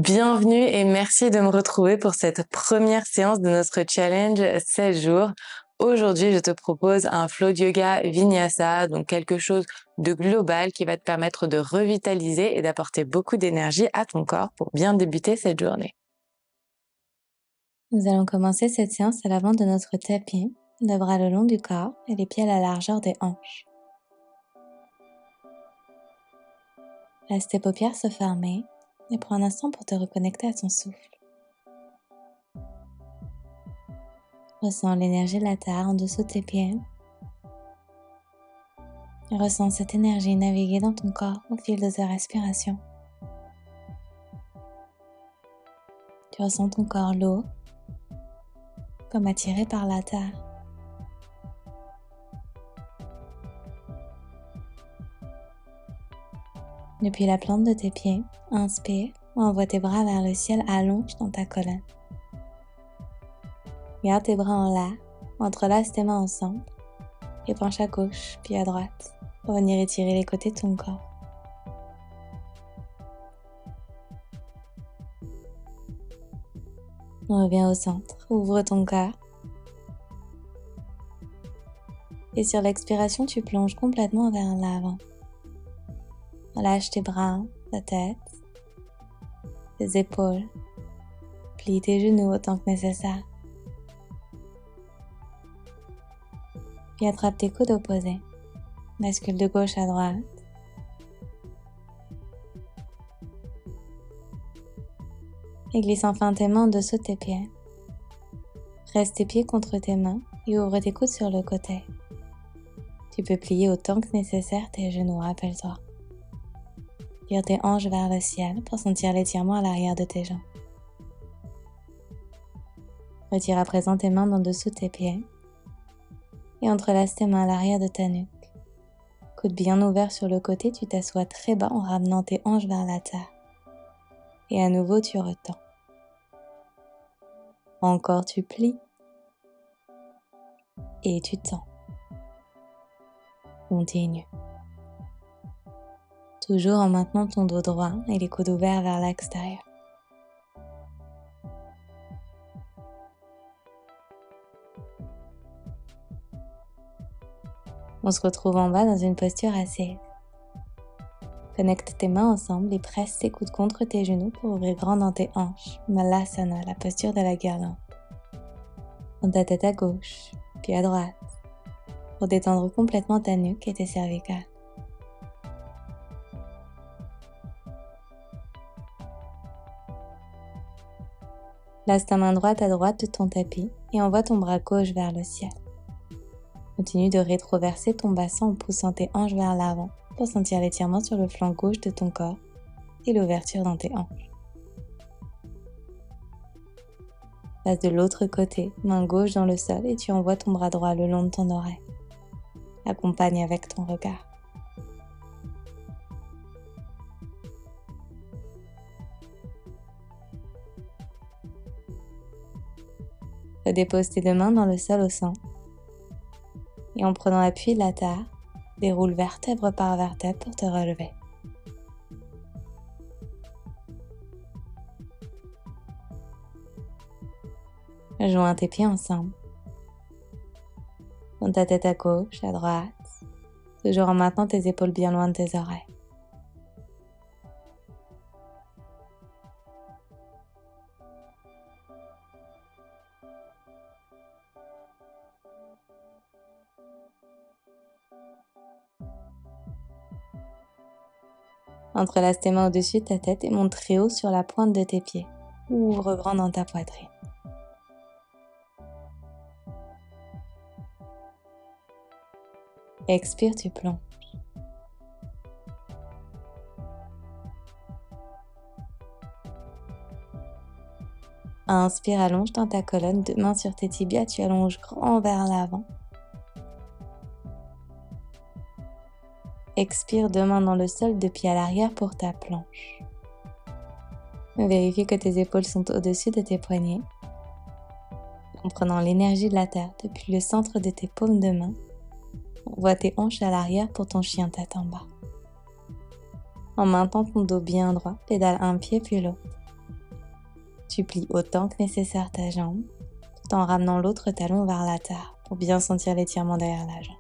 Bienvenue et merci de me retrouver pour cette première séance de notre challenge 16 jours. Aujourd'hui, je te propose un flow de yoga vinyasa, donc quelque chose de global qui va te permettre de revitaliser et d'apporter beaucoup d'énergie à ton corps pour bien débuter cette journée. Nous allons commencer cette séance à l'avant de notre tapis, les bras le long du corps et les pieds à la largeur des hanches. Laisse tes paupières se fermer et prends un instant pour te reconnecter à ton souffle. Ressens l'énergie de la terre en dessous de tes pieds. Et ressens cette énergie naviguer dans ton corps au fil de ta respiration. Tu ressens ton corps lourd, comme attiré par la terre. Depuis la plante de tes pieds, inspire, envoie tes bras vers le ciel, allonge dans ta colonne. Garde tes bras en l'air, entrelace tes mains ensemble et penche à gauche puis à droite pour venir étirer les côtés de ton corps. On revient au centre, ouvre ton cœur. Et sur l'expiration, tu plonges complètement vers l'avant. Relâche tes bras, ta tête, tes épaules. Plie tes genoux autant que nécessaire. Puis attrape tes coudes opposés. Bascule de gauche à droite. Et glisse enfin tes mains en dessous de tes pieds. Presse tes pieds contre tes mains et ouvre tes coudes sur le côté. Tu peux plier autant que nécessaire tes genoux, rappelle-toi. Tire tes hanches vers le ciel pour sentir l'étirement à l'arrière de tes jambes. Retire à présent tes mains d'en dessous de tes pieds et entrelace tes mains à l'arrière de ta nuque. Coude bien ouvert sur le côté, tu t'assois très bas en ramenant tes hanches vers la terre. Et à nouveau, tu retends. Encore, tu plies et tu tends. Continue. Toujours en maintenant ton dos droit et les coudes ouverts vers l'extérieur. On se retrouve en bas dans une posture assise. Connecte tes mains ensemble et presse tes coudes contre tes genoux pour ouvrir grand dans tes hanches. Malasana, la posture de la guirlande. Dans ta tête à gauche, puis à droite, pour détendre complètement ta nuque et tes cervicales. Place ta main droite à droite de ton tapis et envoie ton bras gauche vers le ciel. Continue de rétroverser ton bassin en poussant tes hanches vers l'avant pour sentir l'étirement sur le flanc gauche de ton corps et l'ouverture dans tes hanches. Passe de l'autre côté, main gauche dans le sol et tu envoies ton bras droit le long de ton oreille. Accompagne avec ton regard. Redépose tes deux mains dans le sol au centre. Et en prenant appui de la terre, déroule vertèbre par vertèbre pour te relever. Joins tes pieds ensemble. Dans ta tête à gauche, à droite, toujours en maintenant tes épaules bien loin de tes oreilles. Entrelace tes mains au-dessus de ta tête et monte très haut sur la pointe de tes pieds. Ouvre grand dans ta poitrine. Expire, tu plonges. Inspire, allonge dans ta colonne, deux mains sur tes tibias, tu allonges grand vers l'avant. Expire, deux mains dans le sol, deux pieds à l'arrière pour ta planche. Vérifie que tes épaules sont au-dessus de tes poignets. En prenant l'énergie de la terre depuis le centre de tes paumes de main, envoie tes hanches à l'arrière pour ton chien tête en bas. En maintenant ton dos bien droit, pédale un pied puis l'autre. Tu plies autant que nécessaire ta jambe, tout en ramenant l'autre talon vers la terre pour bien sentir l'étirement derrière la jambe.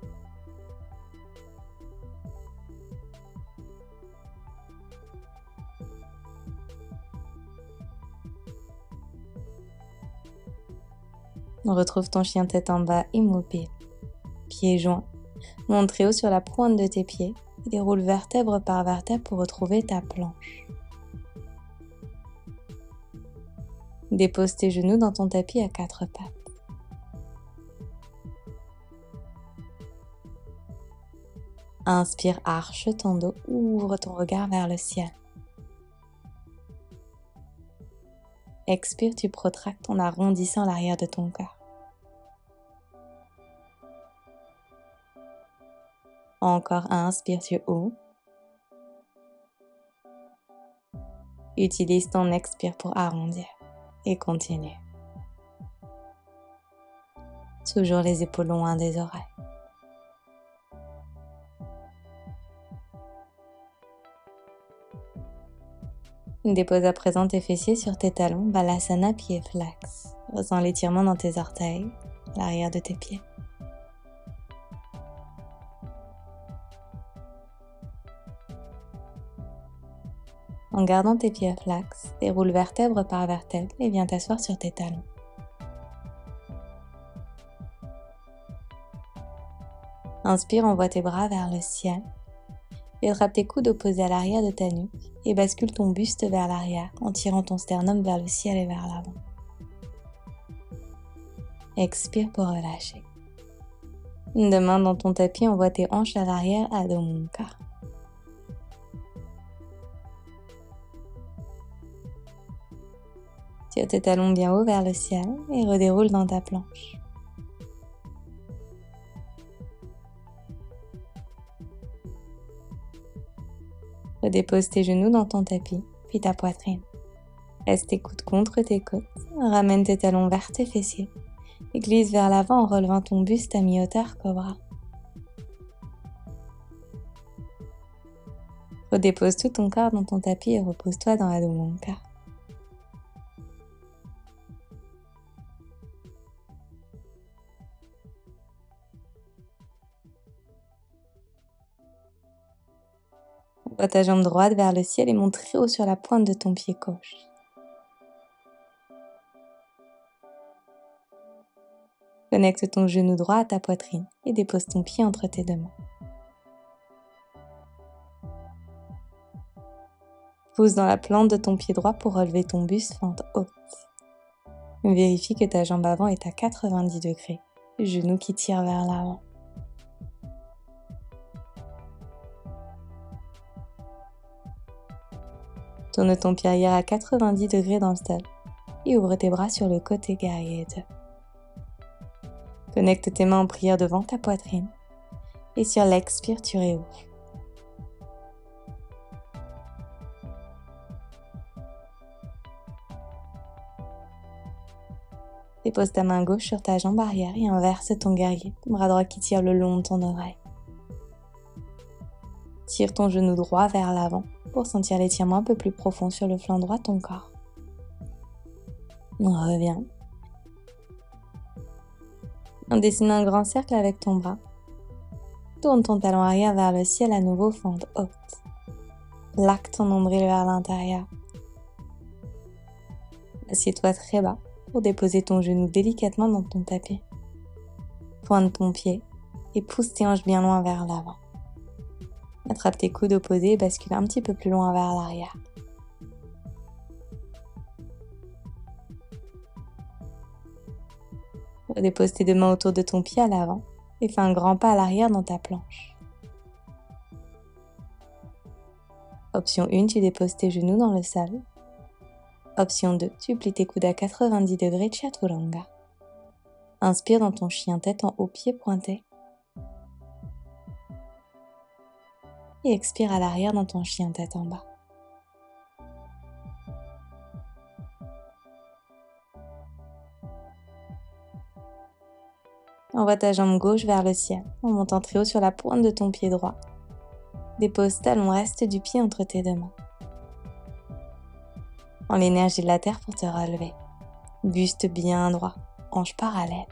Retrouve ton chien tête en bas immobile, pieds joints, montre haut sur la pointe de tes pieds et déroule vertèbre par vertèbre pour retrouver ta planche. Dépose tes genoux dans ton tapis à 4 pattes. Inspire, arche ton dos, ouvre ton regard vers le ciel. Expire, tu protractes en arrondissant l'arrière de ton corps. Encore un, inspire, tu ouvres. Utilise ton expire pour arrondir et continue. Toujours les épaules loin des oreilles. Dépose à présent tes fessiers sur tes talons, Balasana, pied flex. Ressens l'étirement dans tes orteils, l'arrière de tes pieds. En gardant tes pieds flex, déroule vertèbre par vertèbre et viens t'asseoir sur tes talons. Inspire, envoie tes bras vers le ciel. Et attrape tes coudes opposés à l'arrière de ta nuque et bascule ton buste vers l'arrière en tirant ton sternum vers le ciel et vers l'avant. Expire pour relâcher. De main dans ton tapis, envoie tes hanches à l'arrière, Adho Mukha. Tire tes talons bien haut vers le ciel et redéroule dans ta planche. Redépose tes genoux dans ton tapis, puis ta poitrine. Laisse tes coudes contre tes côtes, ramène tes talons vers tes fessiers et glisse vers l'avant en relevant ton buste à mi-hauteur cobra. Redépose tout ton corps dans ton tapis et repose-toi dans Adho Mukha. Envoie ta jambe droite vers le ciel et monte très haut sur la pointe de ton pied gauche. Connecte ton genou droit à ta poitrine et dépose ton pied entre tes deux mains. Pousse dans la plante de ton pied droit pour relever ton buste fente haute. Vérifie que ta jambe avant est à 90 degrés, le genou qui tire vers l'avant. Tourne ton pied arrière à 90 degrés dans le sol et ouvre tes bras sur le côté guerrier 2. Connecte tes mains en prière devant ta poitrine et sur l'expire, tu réouvres. Dépose ta main gauche sur ta jambe arrière et inverse ton guerrier, bras droit qui tire le long de ton oreille. Tire ton genou droit vers l'avant pour sentir l'étirement un peu plus profond sur le flanc droit de ton corps. On revient. En dessinant un grand cercle avec ton bras, tourne ton talon arrière vers le ciel à nouveau, fente haute. Plaque ton nombril vers l'intérieur. Assieds-toi très bas pour déposer ton genou délicatement dans ton tapis. Pointe ton pied et pousse tes hanches bien loin vers l'avant. Attrape tes coudes opposés et bascule un petit peu plus loin vers l'arrière. Dépose tes deux mains autour de ton pied à l'avant et fais un grand pas à l'arrière dans ta planche. Option 1, tu déposes tes genoux dans le sol. Option 2, tu plies tes coudes à 90 degrés, Chaturanga. Inspire dans ton chien tête en haut, pied pointé. Et expire à l'arrière dans ton chien tête en bas. Envoie ta jambe gauche vers le ciel en montant très haut sur la pointe de ton pied droit. Dépose talon reste du pied entre tes deux mains. en l'énergie de la terre pour te relever. Buste bien droit, hanches parallèles.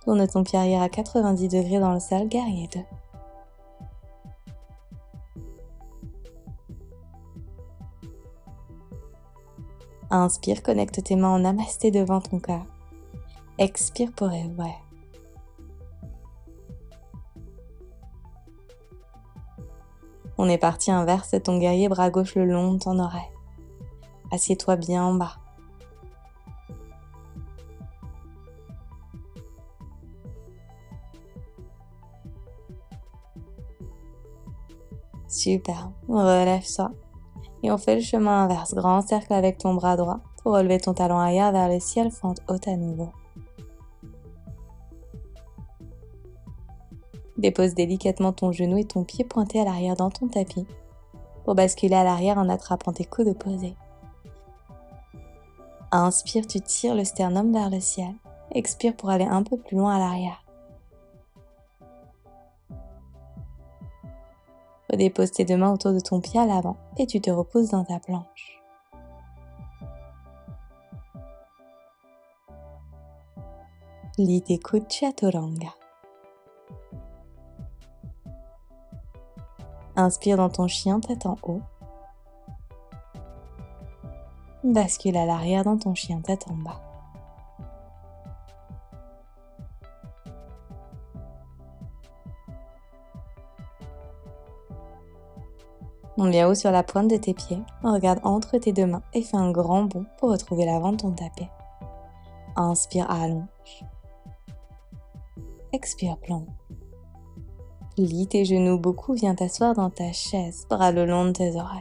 Tourne ton pied arrière à 90 degrés dans le sol, guerrier 2. Inspire, connecte tes mains en namasté devant ton cœur. Expire pour ouvrir. On est parti, inverse ton guerrier, bras gauche le long de ton oreille. Assieds-toi bien en bas. Super, relève-toi. Et on fait le chemin inverse, grand cercle avec ton bras droit pour relever ton talon arrière vers le ciel, fente haute à nouveau. Dépose délicatement ton genou et ton pied pointé à l'arrière dans ton tapis pour basculer à l'arrière en attrapant tes coudes opposés. Inspire, tu tires le sternum vers le ciel. Expire pour aller un peu plus loin à l'arrière. Redépose tes deux mains autour de ton pied à l'avant et tu te reposes dans ta planche. Lis tes coudes, chaturanga. Inspire dans ton chien, tête en haut. Bascule à l'arrière dans ton chien, tête en bas. On vient haut sur la pointe de tes pieds, regarde entre tes deux mains et fais un grand bond pour retrouver l'avant de ton tapis. Inspire, allonge. Expire, plonge. Plie tes genoux beaucoup, viens t'asseoir dans ta chaise, bras le long de tes oreilles.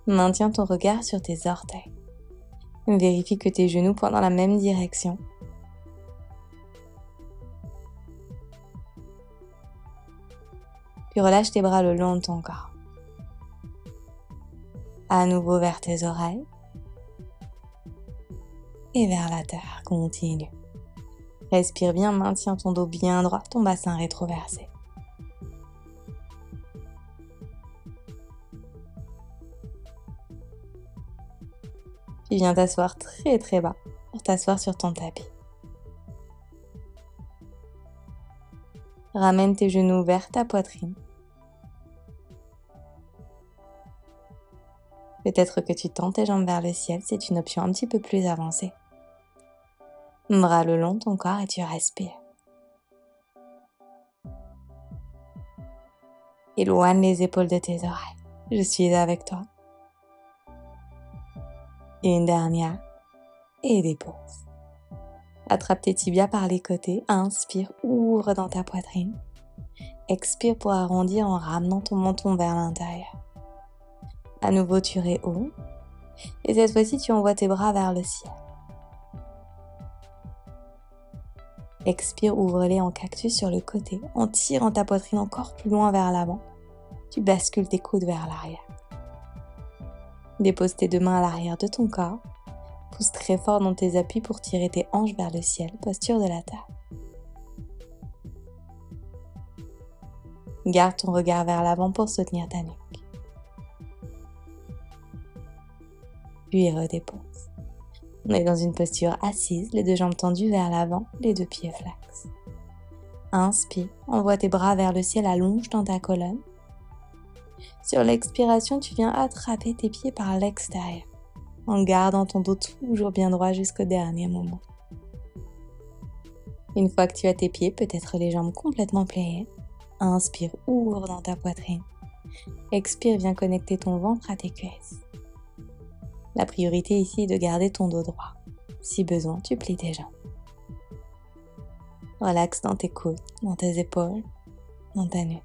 Maintiens ton regard sur tes orteils. Vérifie que tes genoux pointent dans la même direction. Puis relâche tes bras le long de ton corps. À nouveau vers tes oreilles. Et vers la terre, continue. Respire bien, maintiens ton dos bien droit, ton bassin rétroversé. Puis viens t'asseoir très très bas pour t'asseoir sur ton tapis. Ramène tes genoux vers ta poitrine. Peut-être que tu tends tes jambes vers le ciel, c'est une option un petit peu plus avancée. Bras le long de ton corps et tu respires. Éloigne les épaules de tes oreilles. Je suis avec toi. Une dernière. Et dépose. Attrape tes tibias par les côtés. Inspire, ouvre dans ta poitrine. Expire pour arrondir en ramenant ton menton vers l'intérieur. À nouveau, tu rehausses. Et cette fois-ci, tu envoies tes bras vers le ciel. Expire, ouvre-les en cactus sur le côté, en tirant ta poitrine encore plus loin vers l'avant. Tu bascules tes coudes vers l'arrière. Dépose tes deux mains à l'arrière de ton corps. Pousse très fort dans tes appuis pour tirer tes hanches vers le ciel, posture de la table. Garde ton regard vers l'avant pour soutenir ta nuque. Puis redépose. On est dans une posture assise, les deux jambes tendues vers l'avant, les deux pieds flex. Inspire, envoie tes bras vers le ciel, allonge dans ta colonne. Sur l'expiration, tu viens attraper tes pieds par l'extérieur, en gardant ton dos toujours bien droit jusqu'au dernier moment. Une fois que tu as tes pieds, peut-être les jambes complètement pliées, inspire, ouvre dans ta poitrine. Expire, viens connecter ton ventre à tes cuisses. La priorité ici est de garder ton dos droit. Si besoin, tu plies tes jambes. Relaxe dans tes coudes, dans tes épaules, dans ta nuque.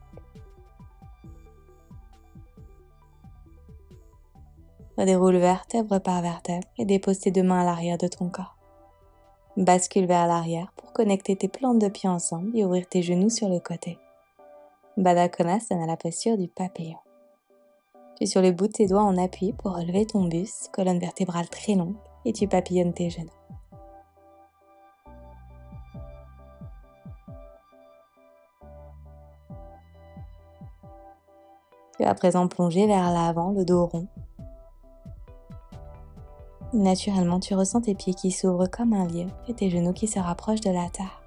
Redéroule vertèbre par vertèbre et dépose tes deux mains à l'arrière de ton corps. Bascule vers l'arrière pour connecter tes plantes de pieds ensemble et ouvrir tes genoux sur le côté. Baddha Konasana à la posture du papillon. Tu es sur le bout de tes doigts en appui pour relever ton buste, colonne vertébrale très longue, et tu papillonnes tes genoux. Tu vas à présent plonger vers l'avant, le dos rond. Naturellement, tu ressens tes pieds qui s'ouvrent comme un livre et tes genoux qui se rapprochent de la terre.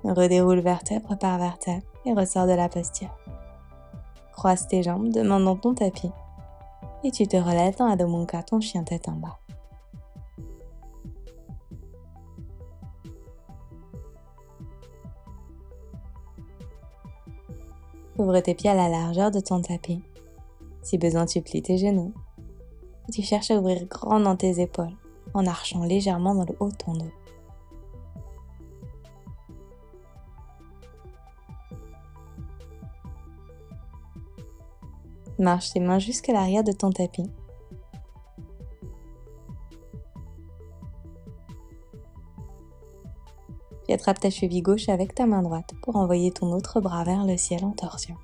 Redéroule vertèbre par vertèbre et ressors de la posture. Croise tes jambes, demandant ton tapis. Et tu te relèves dans Adho Mukha, ton chien tête en bas. Ouvre tes pieds à la largeur de ton tapis. Si besoin, tu plies tes genoux. Et tu cherches à ouvrir grand dans tes épaules, en archant légèrement dans le haut de ton dos. Marche tes mains jusqu'à l'arrière de ton tapis. Puis attrape ta cheville gauche avec ta main droite pour envoyer ton autre bras vers le ciel en torsion.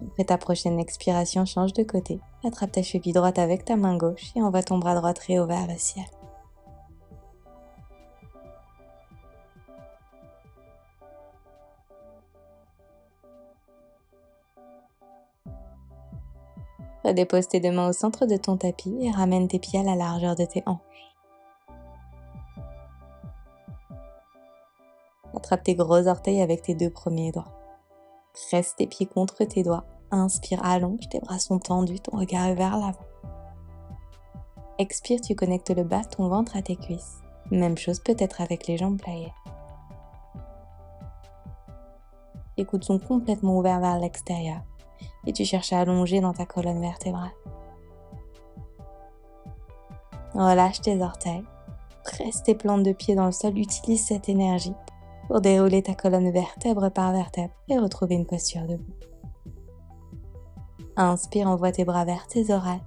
Après ta prochaine expiration, change de côté. Attrape ta cheville droite avec ta main gauche et envoie ton bras droit très haut vers le ciel. Redépose tes deux mains au centre de ton tapis et ramène tes pieds à la largeur de tes hanches. Attrape tes gros orteils avec tes deux premiers doigts. Presse tes pieds contre tes doigts. Inspire, allonge, tes bras sont tendus, ton regard est vers l'avant. Expire, tu connectes le bas de ton ventre à tes cuisses. Même chose peut-être avec les jambes pliées. Les coudes sont complètement ouverts vers l'extérieur et tu cherches à allonger dans ta colonne vertébrale. Relâche tes orteils, presse tes plantes de pied dans le sol, utilise cette énergie pour dérouler ta colonne vertèbre par vertèbre et retrouver une posture debout. Inspire, envoie tes bras vers tes oreilles.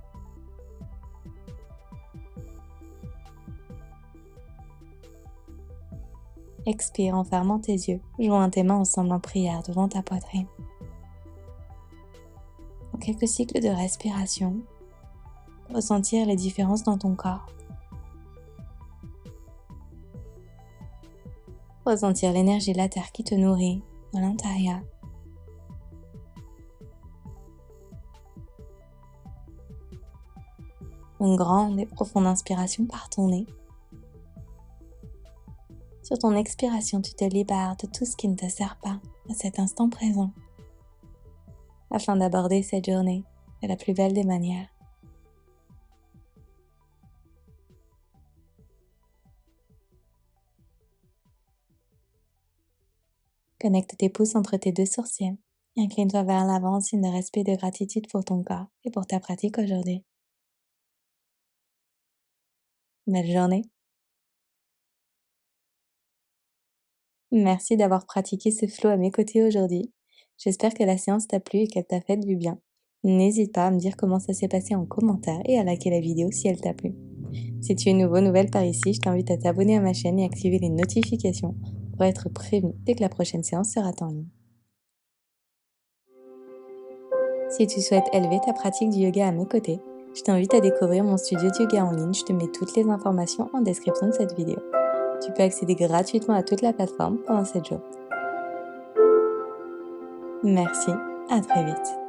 Expire en fermant tes yeux, joins tes mains ensemble en prière devant ta poitrine. En quelques cycles de respiration, ressentir les différences dans ton corps. Ressentir l'énergie de la terre qui te nourrit à l'intérieur. Une grande et profonde inspiration par ton nez. Sur ton expiration, tu te libères de tout ce qui ne te sert pas à cet instant présent, afin d'aborder cette journée de la plus belle des manières. Connecte tes pouces entre tes deux sourcils et incline-toi vers l'avant en signe de respect et de gratitude pour ton corps et pour ta pratique aujourd'hui. Belle journée! Merci d'avoir pratiqué ce flow à mes côtés aujourd'hui. J'espère que la séance t'a plu et qu'elle t'a fait du bien. N'hésite pas à me dire comment ça s'est passé en commentaire et à liker la vidéo si elle t'a plu. Si tu es nouvelle par ici, je t'invite à t'abonner à ma chaîne et activer les notifications pour être prévenu dès que la prochaine séance sera en ligne. Si tu souhaites élever ta pratique du yoga à mes côtés, je t'invite à découvrir mon studio de yoga en ligne. Je te mets toutes les informations en description de cette vidéo. Tu peux accéder gratuitement à toute la plateforme pendant 7 jours. Merci, à très vite.